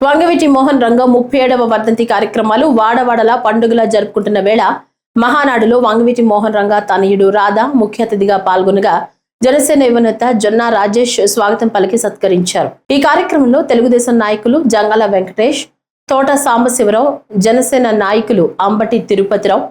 వంగవీటి మోహన్ రంగ 37వ వర్ధంతి కార్యక్రమాలు వాడవాడలా పండుగలా జరుపుకుంటున్న వేళ మహానాడులో వంగవీటి మోహన్ రంగ తనయుడు రాధా ముఖ్య అతిథిగా పాల్గొనగా జనసేన యువనేత జొన్నా రాజేష్ స్వాగతం పలికి సత్కరించారు. ఈ కార్యక్రమంలో తెలుగుదేశం నాయకులు జంగాల వెంకటేష్, తోట సాంబశివరావు, జనసేన నాయకులు అంబటి తిరుపతిరావు,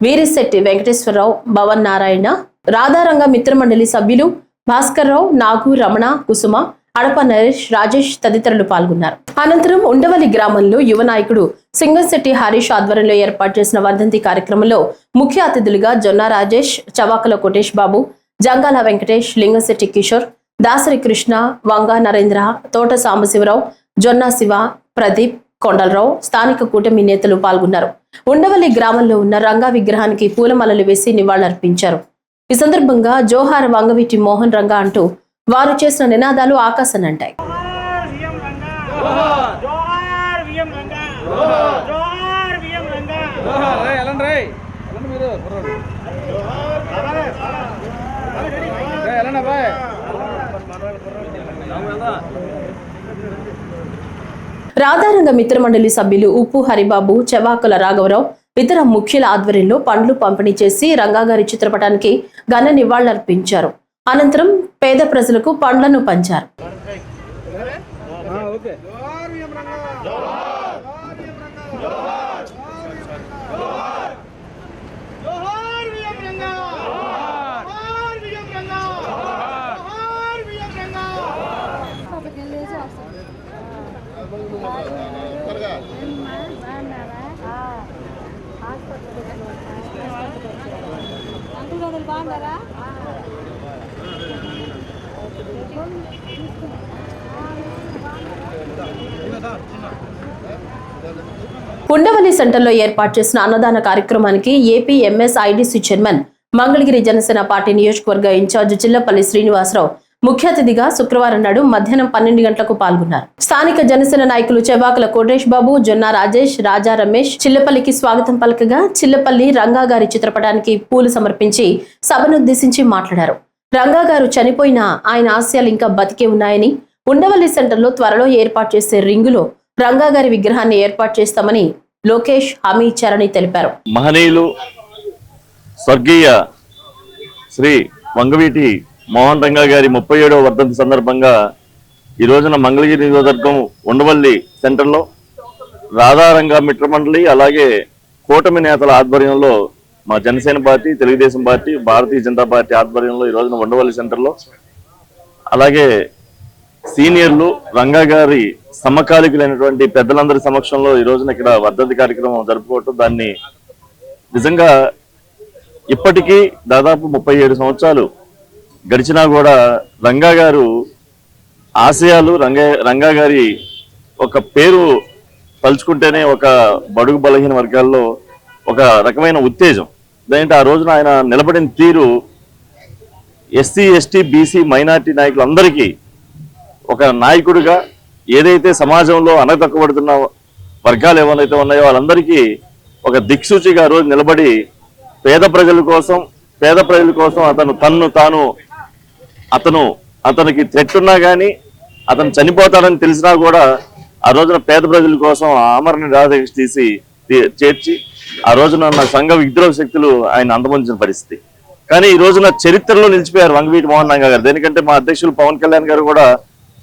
వీరిశెట్టి వెంకటేశ్వరరావు, భవన్ నారాయణ, రాధారంగ మిత్రమండలి సభ్యులు భాస్కర్రావు, నాగు, రమణ, కుసుమ, అడప నరేష్, రాజేష్ తదితరులు పాల్గొన్నారు. అనంతరం ఉండవల్లి గ్రామంలో యువ నాయకుడు సింగంశెట్టి హరీష్ ఆధ్వర్యంలో ఏర్పాటు చేసిన వర్ధంతి కార్యక్రమంలో ముఖ్య అతిథులుగా జొన్నా రాజేష్, చవాకల కోటేష్ బాబు, జంగాల వెంకటేష్, లింగశెట్టి కిషోర్, దాసరి కృష్ణ, వంగా నరేంద్ర, తోట సాంబశివరావు, జొన్నా శివ, ప్రదీప్, కొండలరావు, స్థానిక కూటమి నేతలు పాల్గొన్నారు. ఉండవల్లి గ్రామంలో ఉన్న రంగా విగ్రహానికి పూలమాలలు వేసి నివాళులర్పించారు. ఈ సందర్భంగా జోహార్ వంగవీటి మోహన్ రంగా అంటూ వారు చేసిన నినాదాలు ఆకాశాన్నంటాయి. రాధారంగ మిత్రమండలి సభ్యులు ఉప్పు హరిబాబు, చవాకుల రాఘవరావు, ఇతర ముఖ్యుల ఆధ్వర్యంలో పండ్లు పంపిణీ చేసి రంగాగారి చిత్రపటానికి ఘన నివాళులర్పించారు. అనంతరం పేద ప్రజలకు పండ్లను పంచారు. ఉండవల్లి సెంటర్లో ఏర్పాటు చేసిన అన్నదాన కార్యక్రమానికి AP MSIDC chairman, Mangalagiri Janasena party నియోజకవర్గ ఇన్ఛార్జ్ చిల్లపల్లి శ్రీనివాసరావు ముఖ్య అతిథిగా శుక్రవారం నాడు మధ్యాహ్నం 12 గంటలకు పాల్గొన్నారు. స్థానిక జనసేన నాయకులు చవాకల కోటేష్ బాబు, జొన్నా రాజేష్, రాజా రమేష్ చిల్లపల్లికి స్వాగతం పలకగా చిల్లపల్లి రంగా గారి చిత్రపటానికి పూలు సమర్పించి సభనుద్దేశించి మాట్లాడారు. రంగా గారు చనిపోయినా ఆయన ఆశయాలు ఇంకా బతికే ఉన్నాయని, ఉండవల్లి సెంటర్లో త్వరలో ఏర్పాటు చేసే రింగులో రంగా గారి విగ్రహాన్ని ఏర్పాటు చేస్తామని లోకేష్ హామీ ఇచ్చారని తెలిపారు. మహనీయులు స్వర్గీయ శ్రీ వంగవీటి మోహన్ రంగా గారి 37వ వర్ధంతి సందర్భంగా ఈ రోజున మంగళగిరి నియోజకవర్గం ఉండవల్లి సెంటర్లో రాధారంగ మిత్రమండలి అలాగే కూటమి నేతల ఆధ్వర్యంలో మా Janasena party, Telugu Desam party, Bharatiya Janata party ఆధ్వర్యంలో ఈ రోజున ఉండవల్లి సెంటర్లో అలాగే సీనియర్లు రంగా గారి సమకాలికులైనటువంటి పెద్దలందరి సమక్షంలో ఈ రోజున ఇక్కడ వర్ధంతి కార్యక్రమం జరుపుకోవటం, దాన్ని నిజంగా ఇప్పటికీ దాదాపు 37 సంవత్సరాలు గడిచినా కూడా రంగా గారు ఆశయాలు, రంగా గారి ఒక పేరు తలుచుకుంటేనే ఒక బడుగు బలహీన వర్గాల్లో ఒక రకమైన ఉత్తేజం. ఏంటంటే ఆ రోజున ఆయన నిలబడిన తీరు ఎస్సీ, ఎస్టీ, బీసీ, మైనార్టీ నాయకులందరికీ ఒక నాయకుడిగా ఏదైతే సమాజంలో అణగదొక్కబడుతున్న వర్గాలు ఏవైతే ఉన్నాయో వాళ్ళందరికీ ఒక దిక్సూచిగా రోజు నిలబడి పేద ప్రజల కోసం అతనికి థ్రెట్ ఉన్నా కానీ అతను చనిపోతాడని తెలిసినా కూడా ఆ రోజున పేద ప్రజల కోసం ఆమరణ నిరాదీక్ష చేర్చి ఆ రోజున నా సంఘ విద్రోహ శక్తులు ఆయన అంతమొందించిన పరిస్థితి. కానీ ఈ రోజున చరిత్రలో నిలిచిపోయారు వంగవీటి మోహన్ రంగా గారు. దేనికంటే మా అధ్యక్షులు పవన్ కళ్యాణ్ గారు కూడా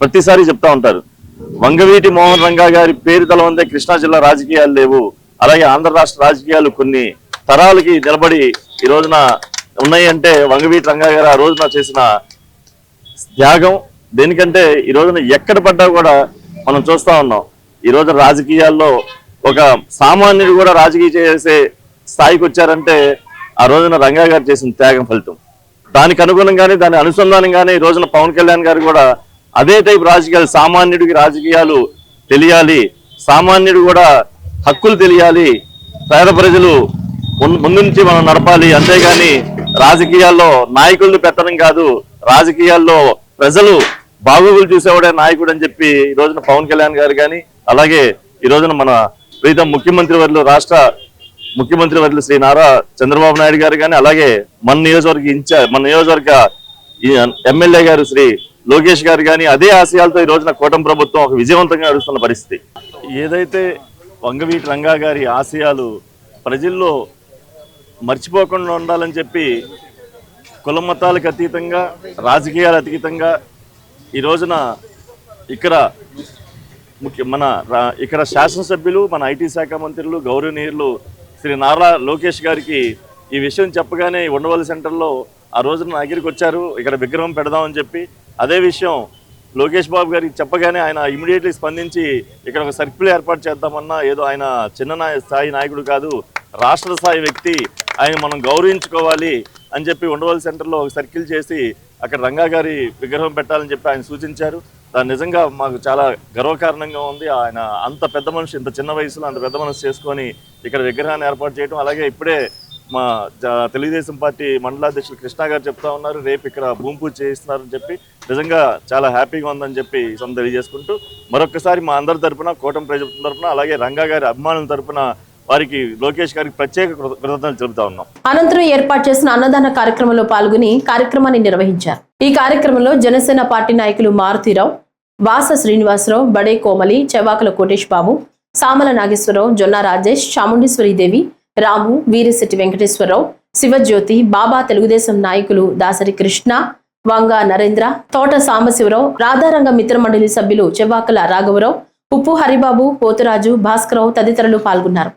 ప్రతిసారి చెప్తా ఉంటారు, వంగవీటి మోహన్ రంగా గారి పేరు తలవందే కృష్ణా జిల్లా రాజకీయాలు లేవు, అలాగే ఆంధ్ర రాష్ట్ర రాజకీయాలు కొన్ని తరాలకి నిలబడి ఈ రోజున ఉన్నాయి అంటే వంగవీటి రంగా గారు ఆ రోజున చేసిన త్యాగం. దేనికంటే ఈ రోజున ఎక్కడ పడ్డా కూడా మనం చూస్తా ఉన్నాం. ఈ రోజు రాజకీయాల్లో ఒక సామాన్యుడు కూడా రాజకీయ చేసే స్థాయికి వచ్చారంటే ఆ రోజున రంగా గారు చేసిన త్యాగం ఫలితం. దానికి అనుగుణంగానే, దాని అనుసంధానంగానే ఈ రోజున పవన్ కళ్యాణ్ గారు కూడా అదే టైప్ రాజకీయాలు, సామాన్యుడికి రాజకీయాలు తెలియాలి, సామాన్యుడు కూడా హక్కులు తెలియాలి, పేద ప్రజలు ముందు నుంచి మనం నడపాలి, అంతేగాని రాజకీయాల్లో నాయకులను పెట్టడం కాదు, రాజకీయాల్లో ప్రజలు బాగోగులు చూసేవాడే నాయకుడు అని చెప్పి ఈ రోజున పవన్ కళ్యాణ్ గారు కానీ, అలాగే ఈ రోజున మన ప్రీతం ముఖ్యమంత్రి వర్యులు, రాష్ట్ర ముఖ్యమంత్రి వర్యులు శ్రీ నారా చంద్రబాబు నాయుడు గారు కానీ, అలాగే మన నియోజకవర్గ ఎమ్మెల్యే గారు శ్రీ లోకేష్ గారు కానీ అదే ఆశయాలతో ఈ రోజున కూటమి ప్రభుత్వం ఒక విజయవంతంగా నడుస్తున్న పరిస్థితి. ఏదైతే వంగవీటి రంగా గారి ఆశయాలు ప్రజల్లో మర్చిపోకుండా ఉండాలని చెప్పి కుల మతాలకు అతీతంగా, రాజకీయాలకు అతీతంగా ఈ రోజున ఇక్కడ ఇక్కడ శాసనసభ్యులు, మన ఐటీ శాఖ మంత్రులు, గౌరవనీయులు శ్రీ నారా లోకేష్ గారికి ఈ విషయం చెప్పగానే ఉండవల్లి సెంటర్లో ఆ రోజున నా దగ్గరికి వచ్చారు, ఇక్కడ విగ్రహం పెడదామని చెప్పి. అదే విషయం లోకేష్ బాబు గారికి చెప్పగానే ఆయన ఇమీడియట్లీ స్పందించి ఇక్కడ ఒక సర్కిల్ ఏర్పాటు చేద్దామన్నా, ఏదో ఆయన చిన్న స్థాయి నాయకుడు కాదు, రాష్ట్ర స్థాయి వ్యక్తి, ఆయన మనం గౌరవించుకోవాలి అని చెప్పి ఉండవల్లి సెంటర్లో ఒక సర్కిల్ చేసి అక్కడ రంగా గారి విగ్రహం పెట్టాలని చెప్పి ఆయన సూచించారు. దాని నిజంగా మాకు చాలా గర్వకారణంగా ఉంది. ఆయన అంత పెద్ద మనిషి, ఇంత చిన్న వయసులో అంత పెద్ద మనసు చేసుకొని ఇక్కడ విగ్రహాన్ని ఏర్పాటు చేయడం. అలాగే ఇప్పుడే మా తెలుగుదేశం పార్టీ మండలాధ్యక్షులు కృష్ణ గారు చెప్తా ఉన్నారు, రేపు ఇక్కడ భూమి పూజ చేయిస్తున్నారని చెప్పి. నిజంగా చాలా హ్యాపీగా ఉందని చెప్పి తెలియజేసుకుంటూ మరొకసారి మా అందరి తరపున, కూటమి ప్రజల తరపున, అలాగే రంగా గారి అభిమానుల తరపున వారికి, లోకేష్ గారికి ప్రత్యేక కృతజ్ఞతలు తెలుపుతా ఉన్నాం. అనంతరం ఏర్పాటు చేసిన అన్నదాన కార్యక్రమంలో పాల్గొని కార్యక్రమాన్ని నిర్వహించారు. ఈ కార్యక్రమంలో జనసేన పార్టీ నాయకులు మారుతీరావు, వాస శ్రీనివాసరావు, బడే కోమలి, చెవాకుల కోటేష్ బాబు, సామల నాగేశ్వరరావు, జొన్న రాజేష్, చాముండేశ్వరీదేవి, రాము, వీరిశెట్టి వెంకటేశ్వరరావు, శివజ్యోతి, బాబా, తెలుగుదేశం నాయకులు దాసరి కృష్ణ, వంగ నరేంద్ర, తోట సాంబశివరావు, రాధారంగ మిత్రమండలి సభ్యులు చెవాకుల రాఘవరావు, ఉప్పు హరిబాబు, పోతురాజు, భాస్కరరావు తదితరులు పాల్గొన్నారు.